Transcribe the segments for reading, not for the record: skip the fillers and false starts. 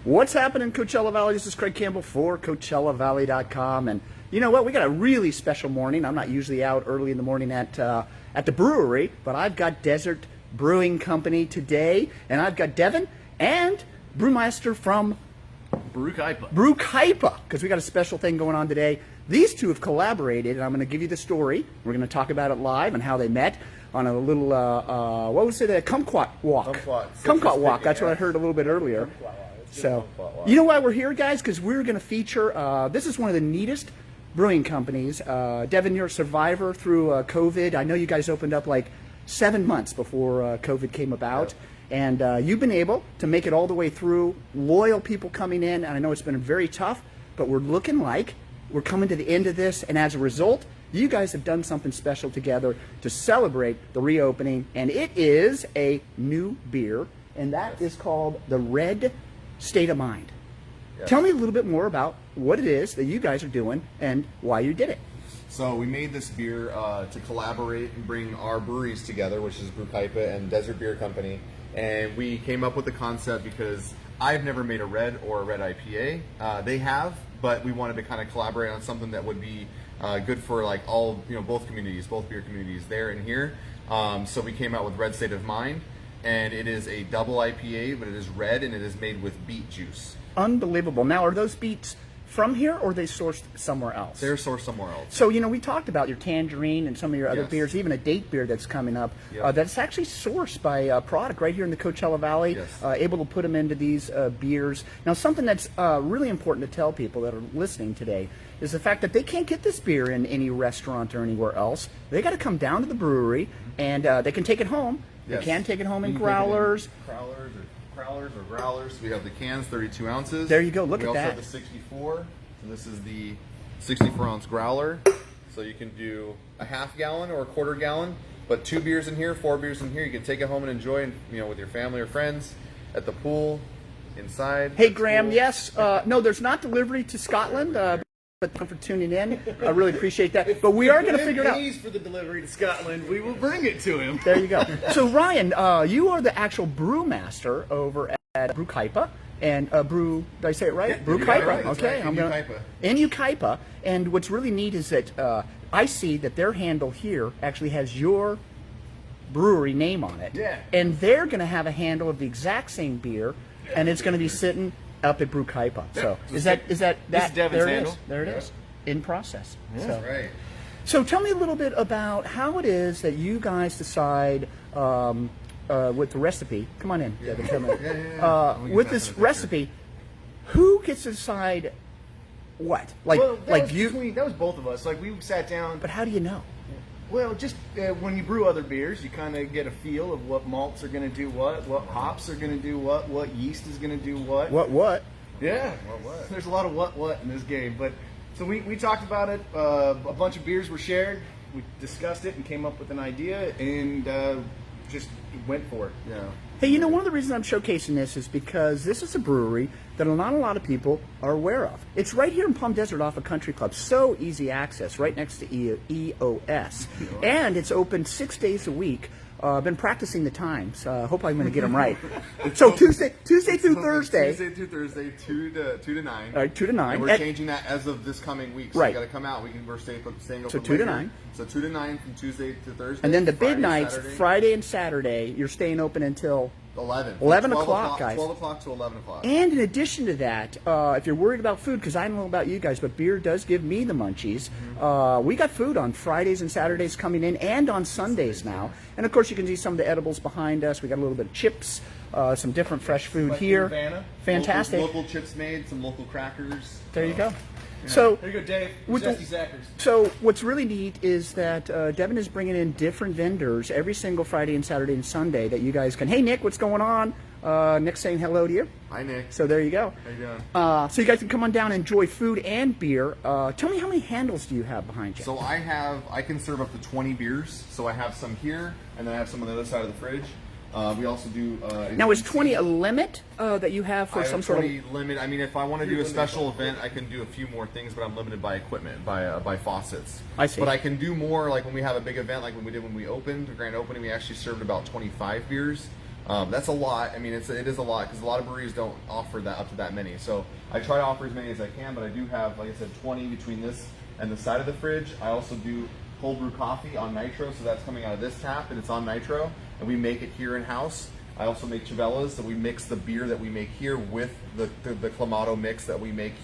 What's happening in Coachella Valley? This is Craige Campbell for CoachellaValley.com, and you know what? We got a really special morning. I'm not usually out early in the morning at the brewery, but I've got Desert Brewing Company today, and I've got Devin and brewmeister from Caipa, because we got a special thing going on today. These two have collaborated, and I'm going to give you the story. We're going to talk about it live and how they met on a little, what was it, a kumquat walk. Kumquat walk, that's what I heard a little bit earlier. So, you know why we're here, guys? Because we're going to feature, this is one of the neatest brewing companies. Devin, you're a survivor through COVID. I know you guys opened up like 7 months before COVID came about. Yep. And you've been able to make it all the way through, loyal people coming in, and I know it's been very tough, but we're looking like we're coming to the end of this, and as a result, you guys have done something special together to celebrate the reopening, and it is a new beer, and that is called the Red State of Mind. Yes. Tell me a little bit more about what it is that you guys are doing and why you did it. So we made this beer to collaborate and bring our breweries together, which is Brew Caipa and Desert Beer Company, and we came up with the concept because I've never made a red or a red IPA. They have, but we wanted to kind of collaborate on something that would be good for like all, both communities, both beer communities there and here. So we came out with Red State of Mind, and it is a double IPA, but it is red and it is made with beet juice. Unbelievable. Now, are those beets from here, or are they sourced somewhere else? They're sourced somewhere else. So, we talked about your tangerine and some of your other beers, even a date beer that's coming up, that's actually sourced by a product right here in the Coachella Valley, able to put them into these beers. Now, something that's really important to tell people that are listening today is the fact that they can't get this beer in any restaurant or anywhere else. They got to come down to the brewery, and they can take it home. They can take it home in growlers. Crowlers or growlers. We have the cans, 32 ounces. There you go. Look at that. We also have the 64. So this is the 64-ounce growler. So you can do a half gallon or a quarter gallon, but 2 beers in here, 4 beers in here. You can take it home and enjoy, with your family or friends, at the pool, inside. Hey, Graham. Cool. Yes. No, there's not delivery to Scotland. But thank you for tuning in. I really appreciate that. But we are going to figure it out. If he pays for the delivery to Scotland, we will bring it to him. There you go. So Ryan, you are the actual brewmaster over at Brew Caipa and Brew. Did I say it right? Yeah, Brew Caipa. Right. Okay, right. I'm going to. And Caipa. And what's really neat is that I see that their handle here actually has your brewery name on it. Yeah. And they're going to have a handle of the exact same beer, and it's going to be sitting up at Brew Caipa. So is that this is Devin's handle. There it is. In process. Yeah. So. Right. So tell me a little bit about how it is that you guys decide with the recipe. Come on in, Devin. Come in. With this recipe, who gets to decide what? That was both of us. Like, we sat down. But how do you know? Well, just when you brew other beers, you kind of get a feel of what malts are going to do what hops are going to do what yeast is going to do what. What? Yeah. What? There's a lot of what in this game. But so we talked about it. A bunch of beers were shared. We discussed it and came up with an idea and just went for it. Yeah. Hey, one of the reasons I'm showcasing this is because this is a brewery that not a lot of people are aware of. It's right here in Palm Desert off a country club. So easy access, right next to EOS. And it's open 6 days a week. I've been practicing the times. Hope I'm going to get them right. So Tuesday through Thursday. Tuesday through Thursday, 2 to 9. All right, 2 to 9. And we're changing that as of this coming week. So right. you got to come out. We're staying open. So 2 to 9. So 2 to 9 from Tuesday to Thursday. And then the big nights, Friday and Saturday, you're staying open until 11. 11 o'clock, guys. 12 o'clock to 11 o'clock. And in addition to that, if you're worried about food, because I don't know about you guys, but beer does give me the munchies. We got food on Fridays and Saturdays coming in, and on Sundays now. And of course, you can see some of the edibles behind us. We got a little bit of chips, some different fresh food here. Fantastic. Local chips made, some local crackers. There you go. Yeah. So there you go, Dave. Zesty Zackers. So what's really neat is that Devin is bringing in different vendors every single Friday and Saturday and Sunday that you guys can. Hey, Nick, what's going on? Nick's saying hello to you. Hi, Nick. So there you go. How you doing? So you guys can come on down and enjoy food and beer. Tell me, how many handles do you have behind you? So I can serve up to 20 beers. So I have some here, and then I have some on the other side of the fridge. We also do. Now, is 20 a limit that you have for some sort of limit? I mean, if I want to do a special event, I can do a few more things, but I'm limited by equipment, by faucets. I see. But I can do more, like when we have a big event, like when we did when we opened the grand opening. We actually served about 25 beers. That's a lot. I mean, it is a lot because a lot of breweries don't offer that up to that many. So I try to offer as many as I can, but I do have, like I said, 20 between this and the side of the fridge. I also do cold brew coffee on nitro, so that's coming out of this tap and it's on nitro, and we make it here in house. I also make Chiavellas, so we mix the beer that we make here with the Clamato mix that we make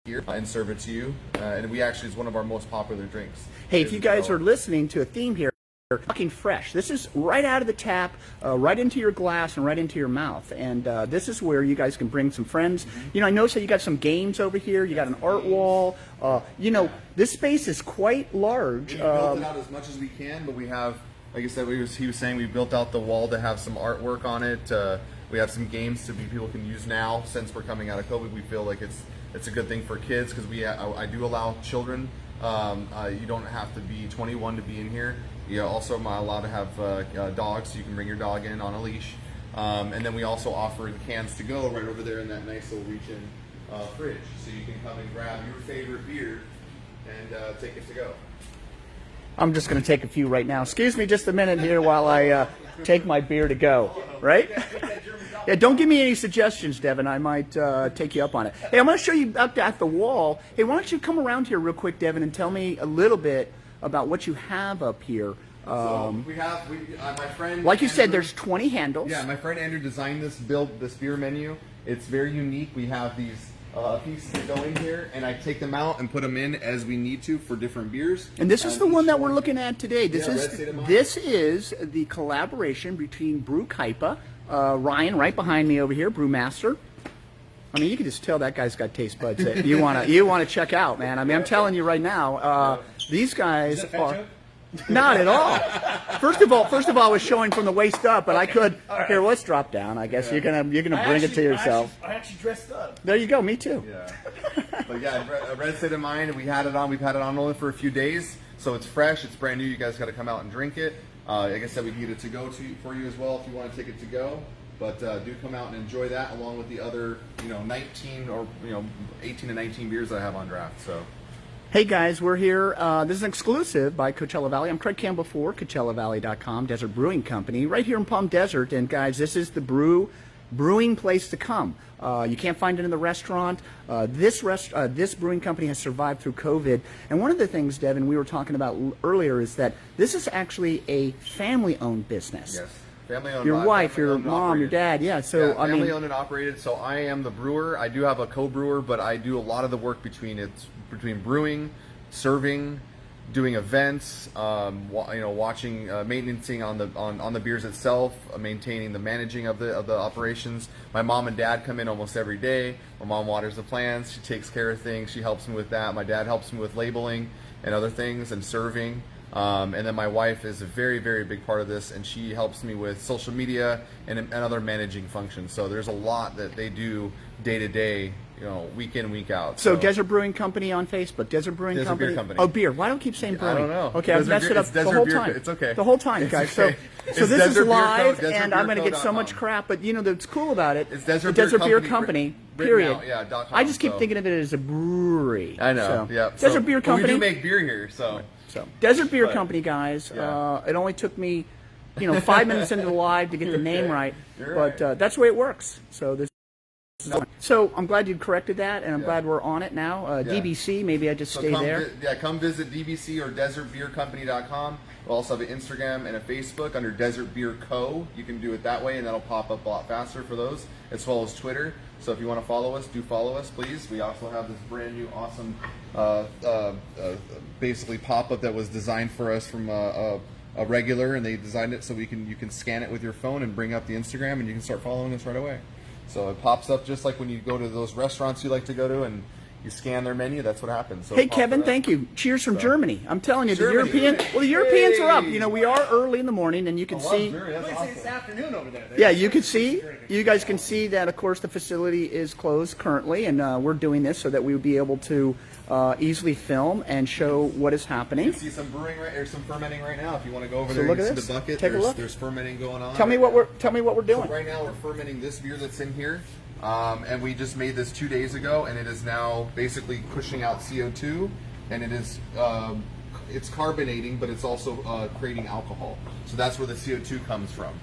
here and serve it to you. And we actually, it's one of our most popular drinks. Hey, if you guys are listening to a theme here, fucking fresh. This is right out of the tap, right into your glass and right into your mouth. And this is where you guys can bring some friends. You know, I noticed that you got some games over here. You got an art wall. You know, this space is quite large. We built it out as much as we can, but we have, like I said, he was saying we built out the wall to have some artwork on it. We have some games people can use now since we're coming out of COVID. We feel like it's a good thing for kids because I do allow children. You don't have to be 21 to be in here. You also am allowed to have dogs, so you can bring your dog in on a leash. And then we also offer the cans to go right over there in that nice little reach-in fridge, so you can come and grab your favorite beer and take it to go. I'm just going to take a few right now. Excuse me just a minute here while I take my beer to go, right? Yeah, don't give me any suggestions, Devin. I might take you up on it. Hey, I'm going to show you up at the wall. Hey, why don't you come around here real quick, Devin, and tell me a little bit about what you have up here. So my friend, like you Andrew, said, there's 20 handles. Yeah, my friend Andrew designed this beer menu. It's very unique. We have these pieces that go in here, and I take them out and put them in as we need to for different beers. And this is the one that we're looking at today. This yeah, this is the collaboration between Brew Kaipa, Ryan right behind me over here, brewmaster. I mean, you can just tell that guy's got taste buds that you wanna check out, man. I mean, I'm telling you right now, these guys are not at all. First of all, I was showing from the waist up, but I could. Here, let's drop down. I guess you're gonna bring it to yourself. I actually dressed up. There you go. Me too. Yeah. But yeah, a red state of mind. We had it on. We've had it on only for a few days, so it's fresh. It's brand new. You guys got to come out and drink it. Like I said, we can get it to go for you as well if you want to take it to go. But do come out and enjoy that along with the other, 19 or 18 to 19 beers that I have on draft. So. Hey guys, we're here. This is an exclusive by Coachella Valley. I'm Craige Campbell for CoachellaValley.com, Desert Brewing Company, right here in Palm Desert. And guys, this is the brewing place to come. You can't find it in the restaurant. This brewing company has survived through COVID. And one of the things, Devin, we were talking about earlier is that this is actually a family-owned business. Yes. Family-owned. Your wife, your mom, operated. your dad, yeah. So yeah, family-owned and operated. So I am the brewer. I do have a co-brewer, but I do a lot of the work between brewing, serving, doing events, watching, maintaining on the beers itself, maintaining the managing of the operations. My mom and dad come in almost every day. My mom waters the plants. She takes care of things. She helps me with that. My dad helps me with labeling and other things and serving. And then my wife is a very, very big part of this, and she helps me with social media and other managing functions. So there's a lot that they do day to day, week in, week out. So Desert Brewing Company on Facebook, Desert Brewing Company. Beer Company. Oh, beer. Why don't I keep saying brewing? I don't know. Okay, I've messed it up the whole time. It's okay. The whole time, guys. Okay. So this is live, Desert and I'm going to get so Beer much crap. But that's cool about it. It's the Desert Beer Company. Period. Out, I just keep thinking of it as a brewery. I know. So, yeah. Desert Beer Company. We do make beer here, so. Desert Beer Company, guys. Yeah. It only took me, 5 minutes into the live to get the name right, but that's the way it works. So I'm glad you corrected that, and I'm glad we're on it now. DBC, maybe I just stay there. Come visit DBC or desertbeercompany.com. We'll also have an Instagram and a Facebook under Desert Beer Co. You can do it that way, and that'll pop up a lot faster for those, as well as Twitter. So if you want to follow us, do follow us, please. We also have this brand new, awesome, basically pop-up that was designed for us from a regular, and they designed it so you can scan it with your phone and bring up the Instagram, and you can start following us right away. So it pops up just like when you go to those restaurants you like to go to, and you scan their menu. That's what happens. So hey, Kevin, thank you. Cheers from Germany. I'm telling you, the Europeans are up. We are early in the morning, and you can see. It's afternoon over there. Yeah, you can see. You guys can see that, of course, the facility is closed currently, and we're doing this so that we would be able to easily film and show what is happening. You can see some brewing or some fermenting right now. If you want to go over there, look and at see this. the bucket. Take a look. There's fermenting going on. Tell me what we're doing. So right now we're fermenting this beer that's in here. And we just made this 2 days ago, and it is now basically pushing out CO2, and it is it's carbonating, but it's also creating alcohol. So that's where the CO2 comes from.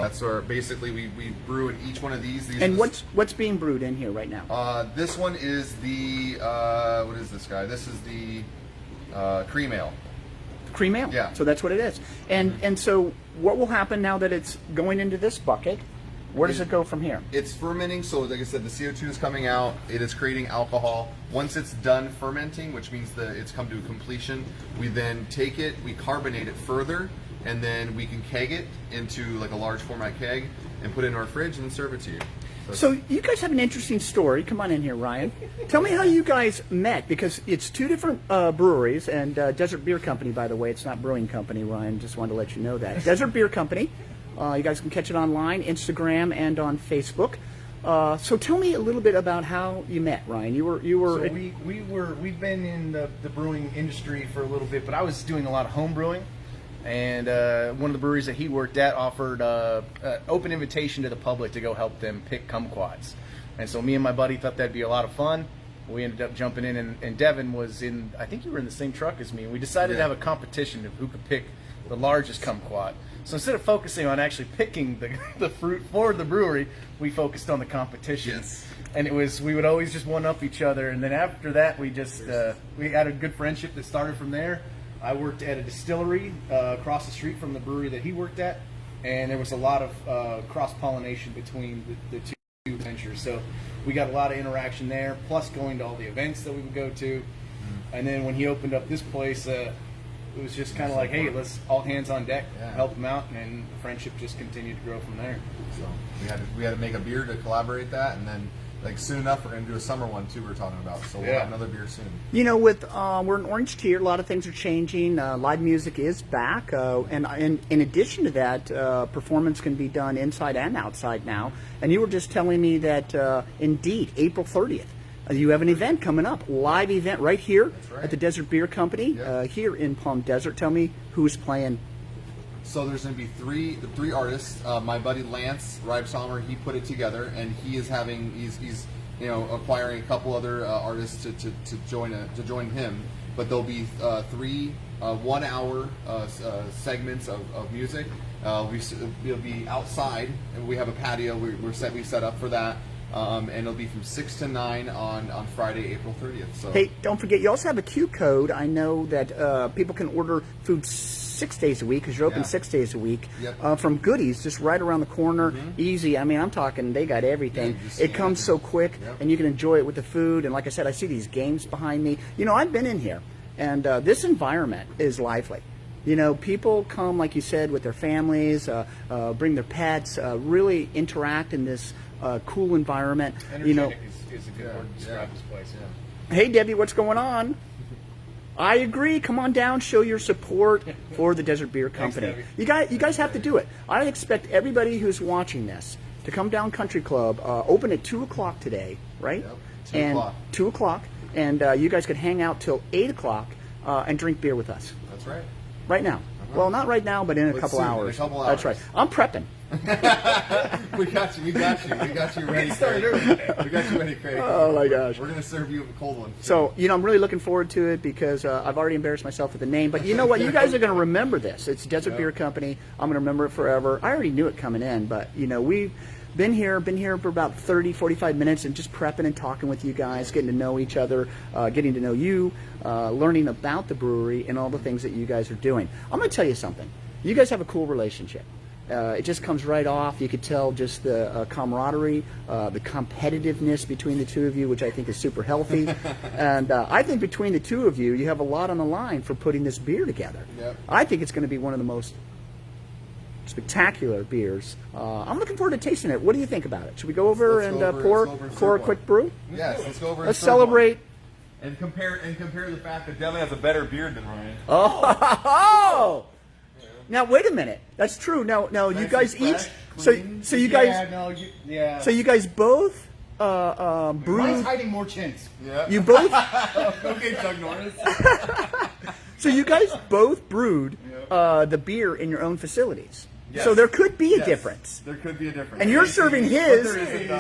That's where basically we brew in each one of these. And what's being brewed in here right now? This one is the what is this guy? This is the cream ale. Cream ale. Yeah. So that's what it is. And so what will happen now that it's going into this bucket? Where does it go from here? It's fermenting, so like I said, the CO2 is coming out. It is creating alcohol. Once it's done fermenting, which means that it's come to a completion, we then take it, we carbonate it further, and then we can keg it into like a large format keg and put it in our fridge and serve it to you. So you guys have an interesting story. Come on in here, Ryan. Tell me how you guys met, because it's two different breweries, and Desert Beer Company, by the way. It's not brewing company, Ryan. Just wanted to let you know that. Desert Beer Company. You guys can catch it online, Instagram, and on Facebook. So tell me a little bit about how you met, Ryan. You were. So we've been in the brewing industry for a little bit, but I was doing a lot of home brewing, and one of the breweries that he worked at offered an open invitation to the public to go help them pick kumquats. And so me and my buddy thought that'd be a lot of fun. We ended up jumping in, and Devin was in. I think you were in the same truck as me. And we decided to have a competition of who could pick the largest kumquat. So instead of focusing on actually picking the fruit for the brewery, we focused on the competition. Yes. And we would always just one-up each other. And then after that, we had a good friendship that started from there. I worked at a distillery across the street from the brewery that he worked at. And there was a lot of cross-pollination between the two ventures. So we got a lot of interaction there, plus going to all the events that we would go to. And then when he opened up this place, it was just kind of like, hey, let's all hands on deck, help him out, and the friendship just continued to grow from there. So we had to make a beer to collaborate that, and then like soon enough we're going to do a summer one too. We're talking about, so we'll have another beer soon. You know, with we're in Orange Tier, a lot of things are changing. Live music is back, and in addition to that, performance can be done inside and outside now. And you were just telling me that indeed, April 30th. You have an event coming up, live event right here at the Desert Beer Company here in Palm Desert. Tell me who's playing. So there's going to be three artists. My buddy Lance Reibsommer, he put it together, and he's acquiring a couple other artists to join him. But there'll be three 1 hour segments of music. We'll be outside, and we have a patio we set up for that. And it'll be from 6 to 9 on Friday, April 30th. So. Hey, don't forget, you also have a Q code. I know that people can order food 6 days a week, because you're open 6 days a week, from Goodies, just right around the corner, easy. I mean, I'm talking, they got everything. It comes so quick, and you can enjoy it with the food. And like I said, I see these games behind me. You know, I've been in here, and this environment is lively. You know, people come, like you said, with their families, bring their pets, really interact in this cool environment. Energetic you know, is a good word to describe this place. Hey, Debbie, what's going on? I agree. Come on down, show your support for the Desert Beer Company. Thanks, you guys have to do it. I expect everybody who's watching this to come down Country Club, open at 2 o'clock today, right? Yep, 2 o'clock. And you guys could hang out till 8 o'clock and drink beer with us. That's right. Right now. Well, not right now, but in a couple soon, hours. in a couple That's hours. right. I'm prepping. We got you ready, Craige. We got you ready, Craige. Oh my gosh. We're going to serve you a cold one. So, you know, I'm really looking forward to it, because I've already embarrassed myself with the name. But you know what? You guys are going to remember this. It's Desert Beer Company. I'm going to remember it forever. I already knew it coming in, but, you know, we've been here for about 30, 45 minutes and just prepping and talking with you guys, getting to know each other, getting to know you, learning about the brewery and all the things that you guys are doing. I'm going to tell you something. You guys have a cool relationship. It just comes right off. You could tell just the camaraderie, the competitiveness between the two of you, which I think is super healthy. And I think between the two of you, you have a lot on the line for putting this beer together. Yep. I think it's going to be one of the most spectacular beers. I'm looking forward to tasting it. What do you think about it? Should we go over and pour a quick brew? Yes, let's go over. Let's celebrate. And compare the fact that Devin has a better beard than Ryan. Oh. Now wait a minute. That's true. No, you guys each. So you guys. So you guys both brewed. Mine's hiding more chins. Yeah. You both. Okay, Chuck Norris. So you guys both brewed the beer in your own facilities. Yes. So there could be a Yes. difference. There could be a difference. And you're serving his.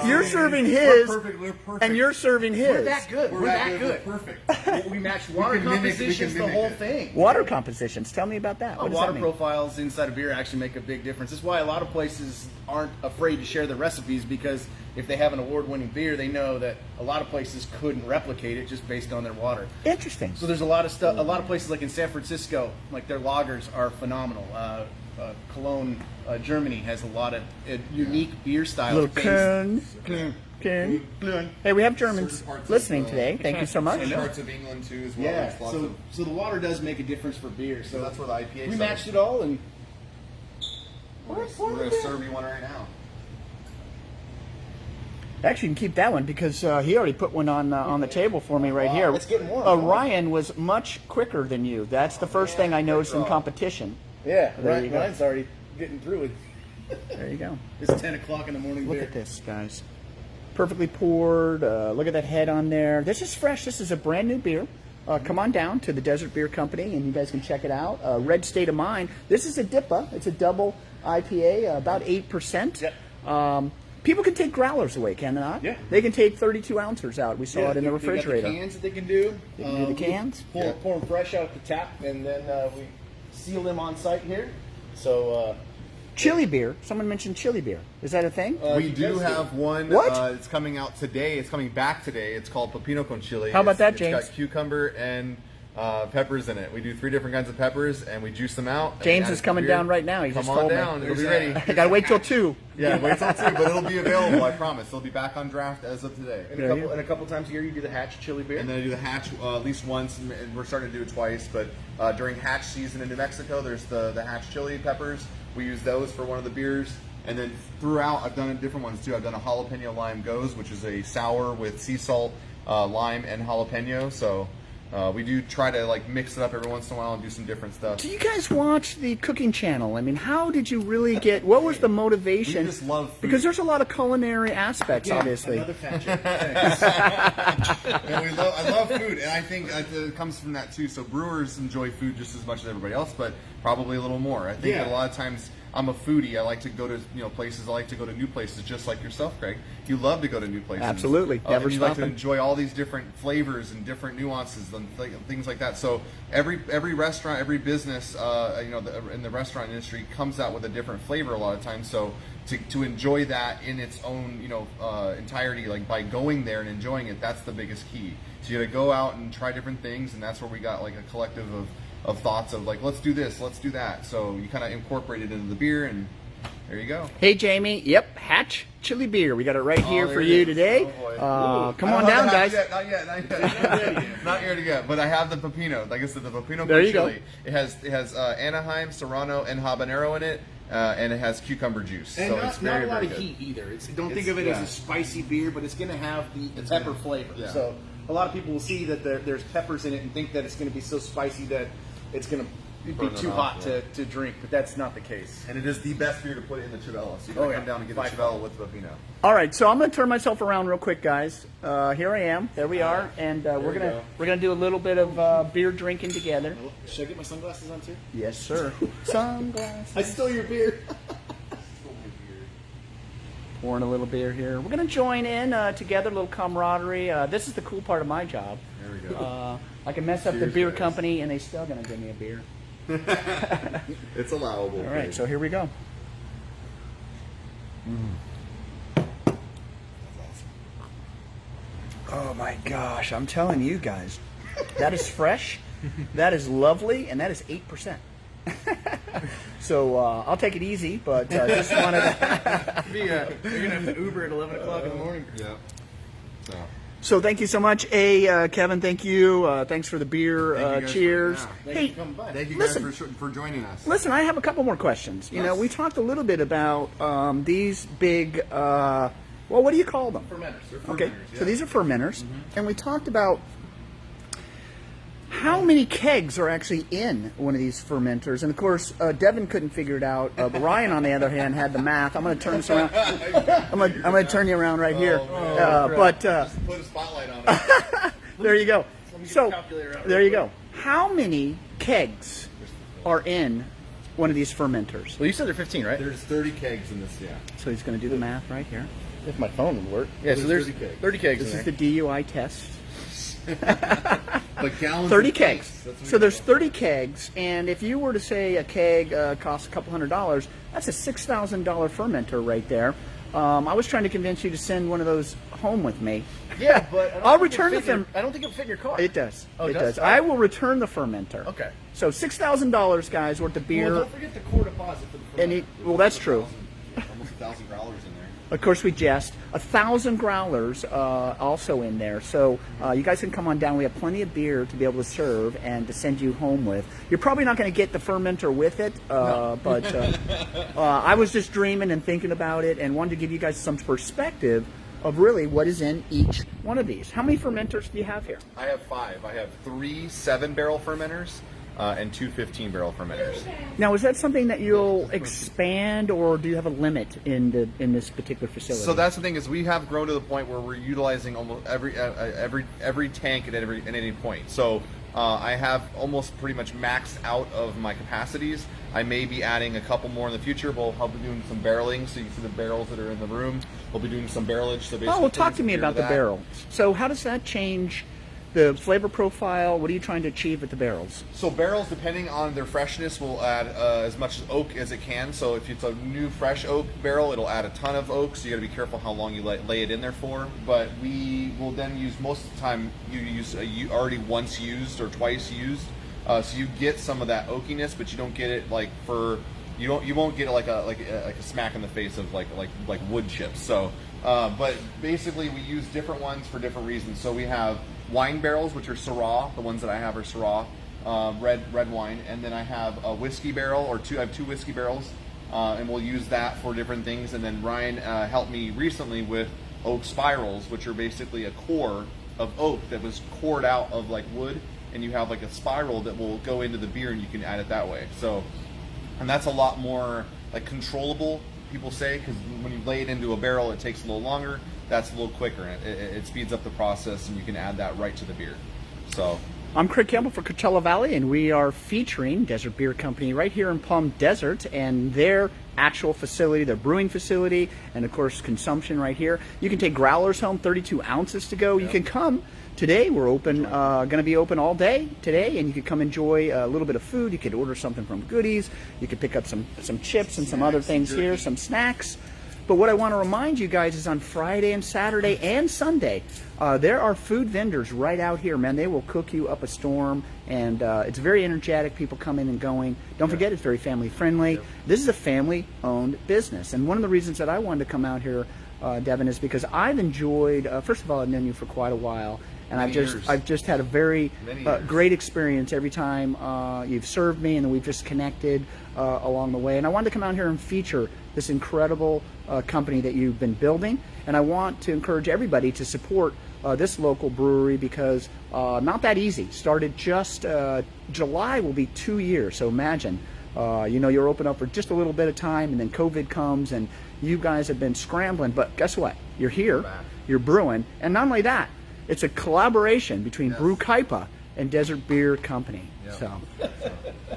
You're serving his. We're perfect. And you're serving his. We're that good. We're that good. We're perfect. We match water can mimic- we compositions, can the mimic whole it. thing. Water compositions. Tell me about that. What does Water that mean? profiles inside a beer actually make a big difference. That's why a lot of places aren't afraid to share the recipes, because if they have an award-winning beer, they know that a lot of places couldn't replicate it just based on their water. Interesting. So there's a lot of stuff. A lot of places, like in San Francisco, like their lagers are phenomenal. Cologne, Germany has a lot of unique beer styles. Little based- Kern. Glühen. Hey, we have Germans Certain parts listening of, today. Thank you so much. Certain parts of England too, as well. Yeah, There's lots so of, so the water does make a difference for beer. So that's where the IPA. we matched it all, and We're gonna serve you one right now. Actually, you can keep that one because he already put one on the table for me right here. It's getting warm. Ryan was much quicker than you. That's the first thing I noticed in competition. yeah, There you go. Ryan's already getting through it. There you go. It's 10 o'clock in the morning. Look beer. at this, guys. Perfectly poured. Look at that head on there. This is fresh. This is a brand new beer. Come on down to the Desert Beer Company, and you guys can check it out. Red State of Mind. This is a DIPA. It's a double IPA, about 8%. Yep. People can take growlers away, can they not? Yeah. They can take 32 ounces out. We saw it in the They got refrigerator. the cans that they can do. They can do the cans? Pour them fresh out the tap, and then we seal them on site here. So Chili beer. Someone mentioned chili beer. Is that a thing? We you do guys have one. What? It's coming out today. It's coming back today. It's called Pepino con Chile. How about that, James? It's got cucumber and peppers in it. We do 3 different kinds of peppers, and we juice them out. and James add is it to coming beer. down right now. He Come just on told me. down. It'll be There's ready. I gotta wait till 2. Yeah, wait till 2, but it'll be available. I promise. It'll be back on draft as of today. and a couple times a year, you do the Hatch chili beer. And then I do the hatch at least once, and we're starting to do it twice. But during hatch season in New Mexico, there's the hatch chili peppers. We use those for one of the beers. And then throughout, I've done different ones too. I've done a jalapeno lime goes, which is a sour with sea salt, lime, and jalapeno. So we do try to like mix it up every once in a while and do some different stuff. Do you guys watch the cooking channel? I mean, how did you really get? What was the motivation? We just love food. Because there's a lot of culinary aspects, obviously. Another fat joke. And I love food, and I think it comes from that too. So brewers enjoy food just as much as everybody else, but probably a little more. I think that a lot of times I'm a foodie. I like to go to places. I like to go to new places, just like yourself, Craig. You love to go to new places. Absolutely. Never and you like to stopping. enjoy all these different flavors and different nuances and things like that. So every restaurant, every business, in the restaurant industry comes out with a different flavor a lot of times. So to enjoy that in its own entirety, like by going there and enjoying it, that's the biggest key. So you got to go out and try different things, and that's where we got like a collective of thoughts of like, let's do this, let's do that. So you kind of incorporate it into the beer, and there you go. Hey, Jamie. Yep, Hatch chili beer. We got it right here there for it you is. today. Oh, boy. Come I on don't down, have guys. the hatch yet. Not yet. Not here yet. But I have the pepino. Like I said, the pepino There con you go. chili. It has Anaheim, Serrano, and habanero in it, and it has cucumber juice. And so not, it's very, not a lot very of good. heat either. Don't think It's- of it as yeah. a spicy beer, but it's going to have the pepper flavor. yeah. So a lot of people will see that there's peppers in it and think that it's going to be so spicy that it's going to be Burn it too off, hot yeah. to drink, but that's not the case. And it is the best beer to put in the Chavella. So you can come down and get a By Chavella with the pepino. All right, so I'm going to turn myself around real quick, guys. Here I am. There we are, and we're gonna do a little bit of beer drinking together. Should I get my sunglasses on too? Yes, sir. Sunglasses. I stole your beer. Pouring a little beer here. We're going to join in together, a little camaraderie. This is the cool part of my job. There we go. I can mess up the Cheers, beer guys. company, and they still going to give me a beer. It's allowable. All right, so here we go. Oh my gosh, I'm telling you guys, that is fresh, that is lovely, and that is 8%. So I'll take it easy, but just wanted to... You're going to have to Uber at 11 o'clock in the morning. Yeah. So. So thank you so much. Hey, Kevin, thank you. Thanks for the beer. Thank you guys Cheers. yeah. Thank Hey, you for coming by. Thank you Listen. guys for joining us. listen, I have a couple more questions. You know, we talked a little bit about these big, well, what do you call them? Fermenters. Okay, Fermenters, so these are fermenters, and we talked about how many kegs are actually in one of these fermenters. And of course, Devin couldn't figure it out. But Ryan, on the other hand, had the math. I'm going to turn this around. I'm going to turn you around right here. Put a spotlight on it. There you go. me get So the calculator out there real you go. How many kegs are in one of these fermenters. Well, you said they're 15, right? There's 30 kegs in this, yeah. So he's going to do the math right here. If my phone would work. Yeah, so There's there's 30 kegs. in This there. is the DUI test. But gallons 30 of kegs. That's what So we there's know. 30 kegs, and if you were to say a keg costs a couple $100s, that's a $6,000 fermenter right there. I was trying to convince you to send one of those home with me. Yeah, but I'll return the I don't think it'll fit in your car. It does. Oh, it does? does. I will return the fermenter. Okay. So $6,000, guys, worth of beer. Well, don't forget the core deposit for the And well, that's true. Almost 1,000 growlers in there. Of course, we jest. 1,000 growlers also in there. So you guys can come on down. We have plenty of beer to be able to serve and to send you home with. You're probably not going to get the fermenter with it, but I was just dreaming and thinking about it and wanted to give you guys some perspective of really what is in each one of these. How many fermenters do you have here? I have 5. I have 3 7-barrel fermenters and 2 15-barrel fermenters. Now, is that something that you'll expand, or do you have a limit in this particular facility? So that's the thing, is we have grown to the point where we're utilizing almost every tank at any point. So I have almost pretty much maxed out of my capacities. I may be adding a couple more in the future. I'll be doing some barreling, so you can see the barrels that are in the room. We'll be doing some barrelage. So Oh, well, talk to me about the barrel. So how does that change the flavor profile? What are you trying to achieve with the barrels? So barrels, depending on their freshness, will add as much oak as it can. So if it's a new fresh oak barrel, it'll add a ton of oak. So you got to be careful how long you lay it in there for. But we will then use, most of the time, you use already once used or twice used. So you get some of that oakiness, but you don't get it like you won't get it like a smack in the face of like wood chips. So, but basically we use different ones for different reasons. So we have wine barrels, which are Syrah. The ones that I have are Syrah, red wine, and then I have a whiskey barrel I have 2 whiskey barrels, and we'll use that for different things. And then Ryan helped me recently with oak spirals, which are basically a core of oak that was cored out of like wood, and you have like a spiral that will go into the beer, and you can add it that way. So, and that's a lot more like controllable, people say, because when you lay it into a barrel, it takes a little longer. That's a little quicker. It speeds up the process, and you can add that right to the beer. So, I'm Craige Campbell for Coachella Valley, and we are featuring Desert Beer Company right here in Palm Desert and their actual facility, their brewing facility, and of course consumption right here. You can take growlers home, 32 ounces to go. Yep. You can come today. We're open, going to be open all day today, and you could come enjoy a little bit of food. You could order something from Goodies. You could pick up some chips and some other things here, some snacks. But what I want to remind you guys is on Friday and Saturday and Sunday, there are food vendors right out here, man. They will cook you up a storm, and it's very energetic. People come in and going. Don't forget, it's very family friendly. Yep. This is a family-owned business, and one of the reasons that I wanted to come out here, Devin, is because I've enjoyed. First of all, I've known you for quite a while, and I've just had a very great experience every time you've served me, and then we've just connected along the way. And I wanted to come out here and feature this incredible company that you've been building, and I want to encourage everybody to support this local brewery, because not that easy. Started just July will be 2 years, so imagine you're open up for just a little bit of time, and then COVID comes, and you guys have been scrambling, but guess what? You're here, you're brewing, and not only that, it's a collaboration between Brew Kaipa and Desert Beer Company. Yep. So,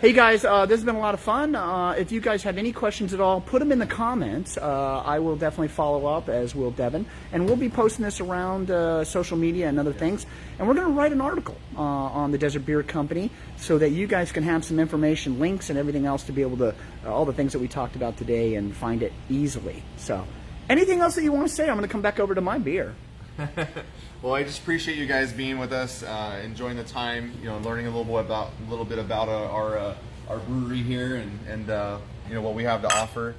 hey guys, this has been a lot of fun. If you guys have any questions at all, put them in the comments. I will definitely follow up, as will Devin, and we'll be posting this around social media and other things. And we're going to write an article on the Desert Beer Company so that you guys can have some information, links, and everything else to be able to all the things that we talked about today and find it easily. So, anything else that you want to say? I'm going to come back over to my beer. Well, I just appreciate you guys being with us, enjoying the time, learning a little bit about our brewery here, and what we have to offer.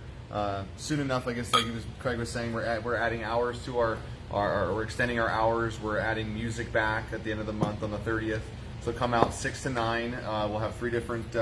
Soon enough, I guess, like Craig was saying, we're adding hours to we're extending our hours. We're adding music back at the end of the month on the 30th. So come out 6 to 9. We'll have 3 different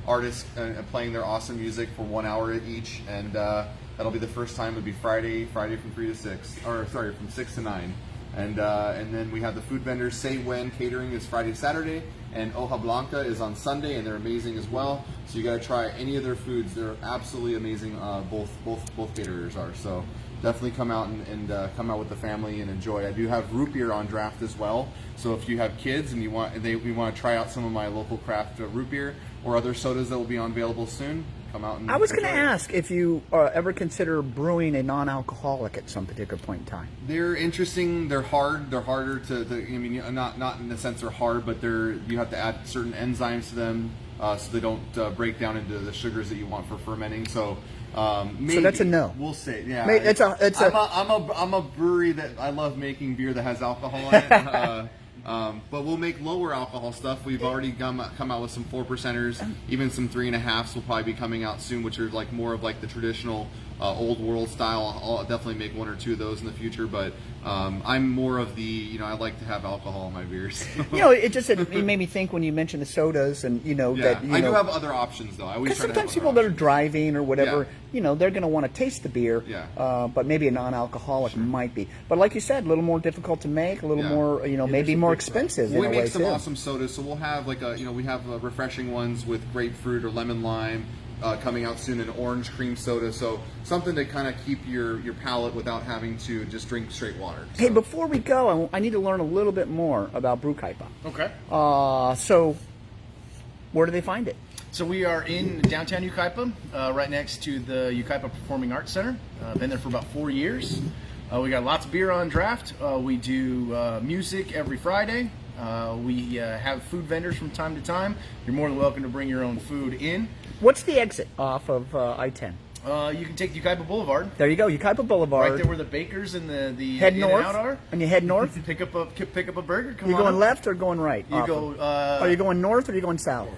artists playing their awesome music for 1 hour each, and that'll be the first time. It'll be Friday from 3 to 6, from 6 to 9. And then we have the food vendors. Say When Catering is Friday, Saturday, and Hoja Blanca is on Sunday, and they're amazing as well. So you got to try any of their foods. They're absolutely amazing. Both caterers are. So definitely come out and come out with the family and enjoy. I do have root beer on draft as well. So if you have kids and we want to try out some of my local craft root beer, or other sodas that will be available soon. Come out and I was going to enjoy it. ask if you ever consider brewing a non-alcoholic at some particular point in time. They're interesting. They're hard. They're harder to. I mean, not in the sense they're hard, but you have to add certain enzymes to them so they don't break down into the sugars that you want for fermenting. So. Maybe. So that's a no. We'll see. Yeah, I'm a brewery that I love making beer that has alcohol in it. But we'll make lower alcohol stuff. We've already come out with some 4%ers, even some 3.5s will probably be coming out soon, which are like more of like the traditional old world style. I'll definitely make 1 or 2 of those in the future, but I'm more of the, I like to have alcohol in my beers. It made me think when you mentioned the sodas and, that, I do have other options though. I always because try to sometimes have people other that are options. driving or whatever, they're going to want to taste the beer, but maybe a non-alcoholic might be. But like you said, a little more difficult to make, a little more, maybe more expensive in We a make way some too. awesome sodas, so we'll have we have refreshing ones with grapefruit or lemon lime coming out soon, an orange cream soda. So something to kind of keep your palate without having to just drink straight water. Hey, before we go, I need to learn a little bit more about Brewkaipa. Okay. So where do they find it? So we are in downtown Yucaipa, right next to the Yucaipa Performing Arts Center. Been there for about 4 years. We got lots of beer on draft. We do music every Friday. We have food vendors from time to time. You're more than welcome to bring your own food in. What's the exit off of I-10? You can take Yucaipa Boulevard. There you go, Yucaipa Boulevard. Right there where the bakers and the Head in north, and out are. and you head north. Pick up a burger. Come You on going up. left or going right? You go. Are you going north or are you going south?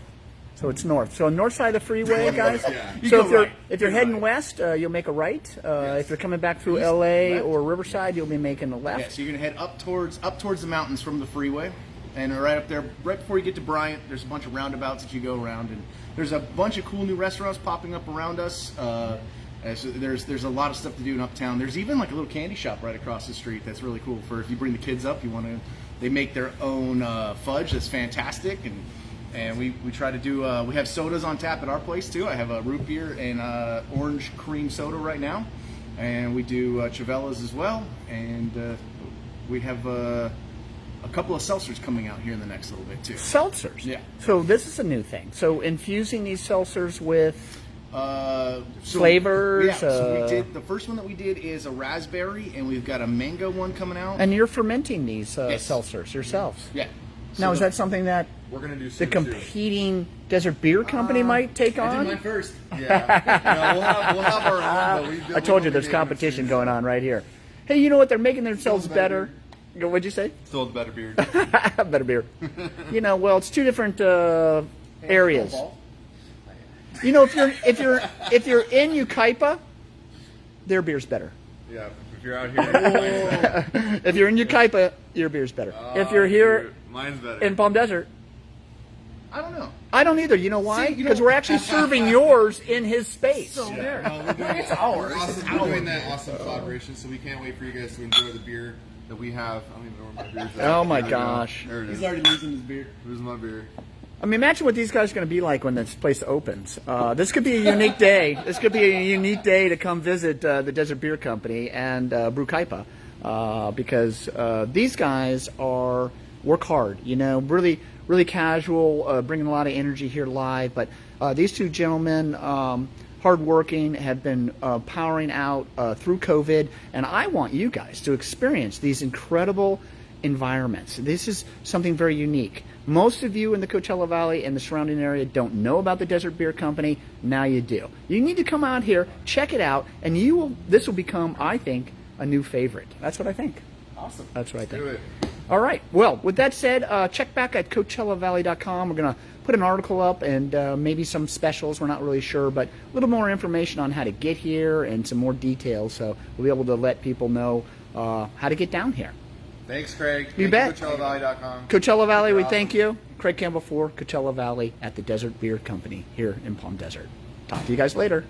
So it's north. So north side of the freeway, guys. You So go right. if you're Go heading right. west, you'll make a right. If you're coming back through LA left. or Riverside, you'll be making a left. Yeah, so you're gonna head up towards the mountains from the freeway, and right up there, right before you get to Bryant, there's a bunch of roundabouts that you go around, and there's a bunch of cool new restaurants popping up around us. So there's a lot of stuff to do in Uptown. There's even like a little candy shop right across the street that's really cool for if you bring the kids up. They make their own fudge that's fantastic, and we try to do. We have sodas on tap at our place too. I have a root beer and orange cream soda right now, and we do Chavellas as well, and we have a couple of seltzers coming out here in the next little bit too. Seltzers? Yeah. So this is a new thing. So infusing these seltzers with So, flavors. Yeah, so we did the first one that we did is a raspberry, and we've got a mango one coming out. And you're fermenting these Yes. seltzers yourselves. Yeah. Now, is that something that We're gonna do the soon, too. competing Desert Beer Company might take I on? did mine first. Yeah, no, we'll have our own. But we I told you there's competition going on right here. Hey, you know what? They're making themselves Still the better better. What'd you say? Still the better beer. Better beer. Well, it's two different areas. If you're in Yucaipa, their beer's better. Yeah, if you're out here. If you're in Yucaipa, your beer's better. If you're here mine's better. in Palm Desert, I don't know. I don't either. You know why? See, Because we're actually serving yours in his space. So there. No, we're doing, It's ours. we're doing that awesome collaboration, so we can't wait for you guys to enjoy the beer that we have. I don't even know where my beer's at. Oh my There we go. gosh. There it is. He's already losing his beer. There's my beer. I mean, imagine what these guys are going to be like when this place opens. This could be a unique day. This could be a unique day to come visit the Desert Beer Company and Brewkaipa because these guys work hard. Really, really casual, bringing a lot of energy here live. But these two gentlemen, hardworking, have been powering out through COVID, and I want you guys to experience these incredible environments. This is something very unique. Most of you in the Coachella Valley and the surrounding area don't know about the Desert Beer Company. Now you do. You need to come out here, check it out, and this will become, I think, a new favorite. That's what I think. Awesome. That's what I think. Do it. All right. Well, with that said, check back at CoachellaValley.com. We're going to put an article up and maybe some specials. We're not really sure, but a little more information on how to get here and some more details. So we'll be able to let people know how to get down here. Thanks, Craig. You bet. CoachellaValley.com. Coachella Valley, we You're thank awesome. you. Craige Campbell for Coachella Valley at the Desert Beer Company here in Palm Desert. Talk to you guys later.